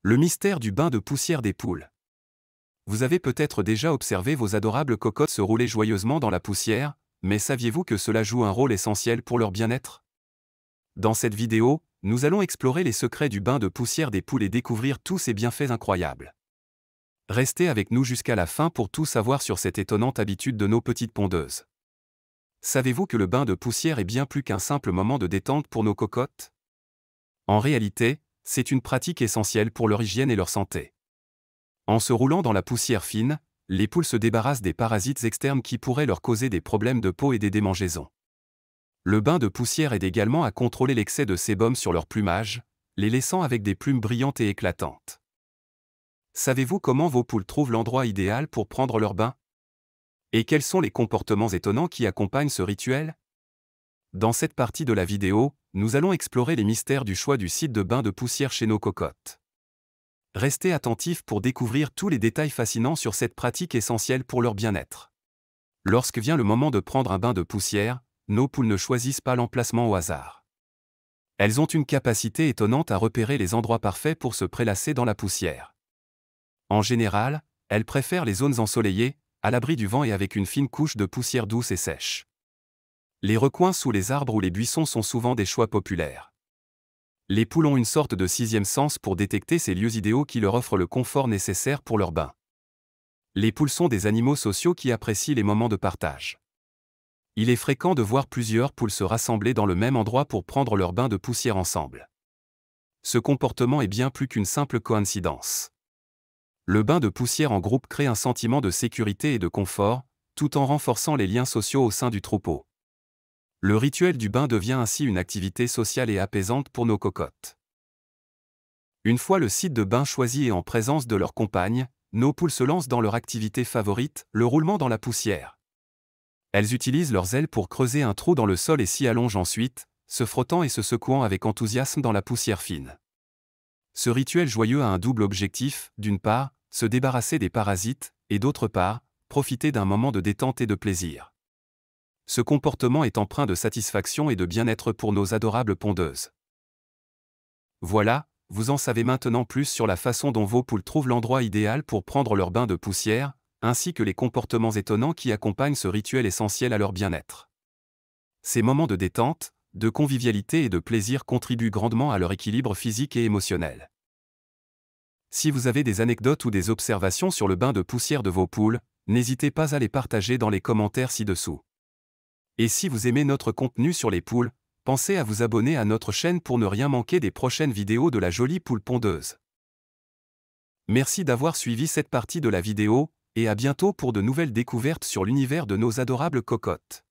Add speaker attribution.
Speaker 1: Le mystère du bain de poussière des poules. Vous avez peut-être déjà observé vos adorables cocottes se rouler joyeusement dans la poussière, mais saviez-vous que cela joue un rôle essentiel pour leur bien-être? Dans cette vidéo, nous allons explorer les secrets du bain de poussière des poules et découvrir tous ses bienfaits incroyables. Restez avec nous jusqu'à la fin pour tout savoir sur cette étonnante habitude de nos petites pondeuses. Savez-vous que le bain de poussière est bien plus qu'un simple moment de détente pour nos cocottes? En réalité, c'est une pratique essentielle pour leur hygiène et leur santé. En se roulant dans la poussière fine, les poules se débarrassent des parasites externes qui pourraient leur causer des problèmes de peau et des démangeaisons. Le bain de poussière aide également à contrôler l'excès de sébum sur leur plumage, les laissant avec des plumes brillantes et éclatantes. Savez-vous comment vos poules trouvent l'endroit idéal pour prendre leur bain? Et quels sont les comportements étonnants qui accompagnent ce rituel? Dans cette partie de la vidéo, nous allons explorer les mystères du choix du site de bain de poussière chez nos cocottes. Restez attentifs pour découvrir tous les détails fascinants sur cette pratique essentielle pour leur bien-être. Lorsque vient le moment de prendre un bain de poussière, nos poules ne choisissent pas l'emplacement au hasard. Elles ont une capacité étonnante à repérer les endroits parfaits pour se prélasser dans la poussière. En général, elles préfèrent les zones ensoleillées, à l'abri du vent et avec une fine couche de poussière douce et sèche. Les recoins sous les arbres ou les buissons sont souvent des choix populaires. Les poules ont une sorte de sixième sens pour détecter ces lieux idéaux qui leur offrent le confort nécessaire pour leur bain. Les poules sont des animaux sociaux qui apprécient les moments de partage. Il est fréquent de voir plusieurs poules se rassembler dans le même endroit pour prendre leur bain de poussière ensemble. Ce comportement est bien plus qu'une simple coïncidence. Le bain de poussière en groupe crée un sentiment de sécurité et de confort, tout en renforçant les liens sociaux au sein du troupeau. Le rituel du bain devient ainsi une activité sociale et apaisante pour nos cocottes. Une fois le site de bain choisi et en présence de leur compagne, nos poules se lancent dans leur activité favorite, le roulement dans la poussière. Elles utilisent leurs ailes pour creuser un trou dans le sol et s'y allongent ensuite, se frottant et se secouant avec enthousiasme dans la poussière fine. Ce rituel joyeux a un double objectif, d'une part, se débarrasser des parasites, et d'autre part, profiter d'un moment de détente et de plaisir. Ce comportement est empreint de satisfaction et de bien-être pour nos adorables pondeuses. Voilà, vous en savez maintenant plus sur la façon dont vos poules trouvent l'endroit idéal pour prendre leur bain de poussière, ainsi que les comportements étonnants qui accompagnent ce rituel essentiel à leur bien-être. Ces moments de détente, de convivialité et de plaisir contribuent grandement à leur équilibre physique et émotionnel. Si vous avez des anecdotes ou des observations sur le bain de poussière de vos poules, n'hésitez pas à les partager dans les commentaires ci-dessous. Et si vous aimez notre contenu sur les poules, pensez à vous abonner à notre chaîne pour ne rien manquer des prochaines vidéos de la jolie poule pondeuse. Merci d'avoir suivi cette partie de la vidéo, et à bientôt pour de nouvelles découvertes sur l'univers de nos adorables cocottes.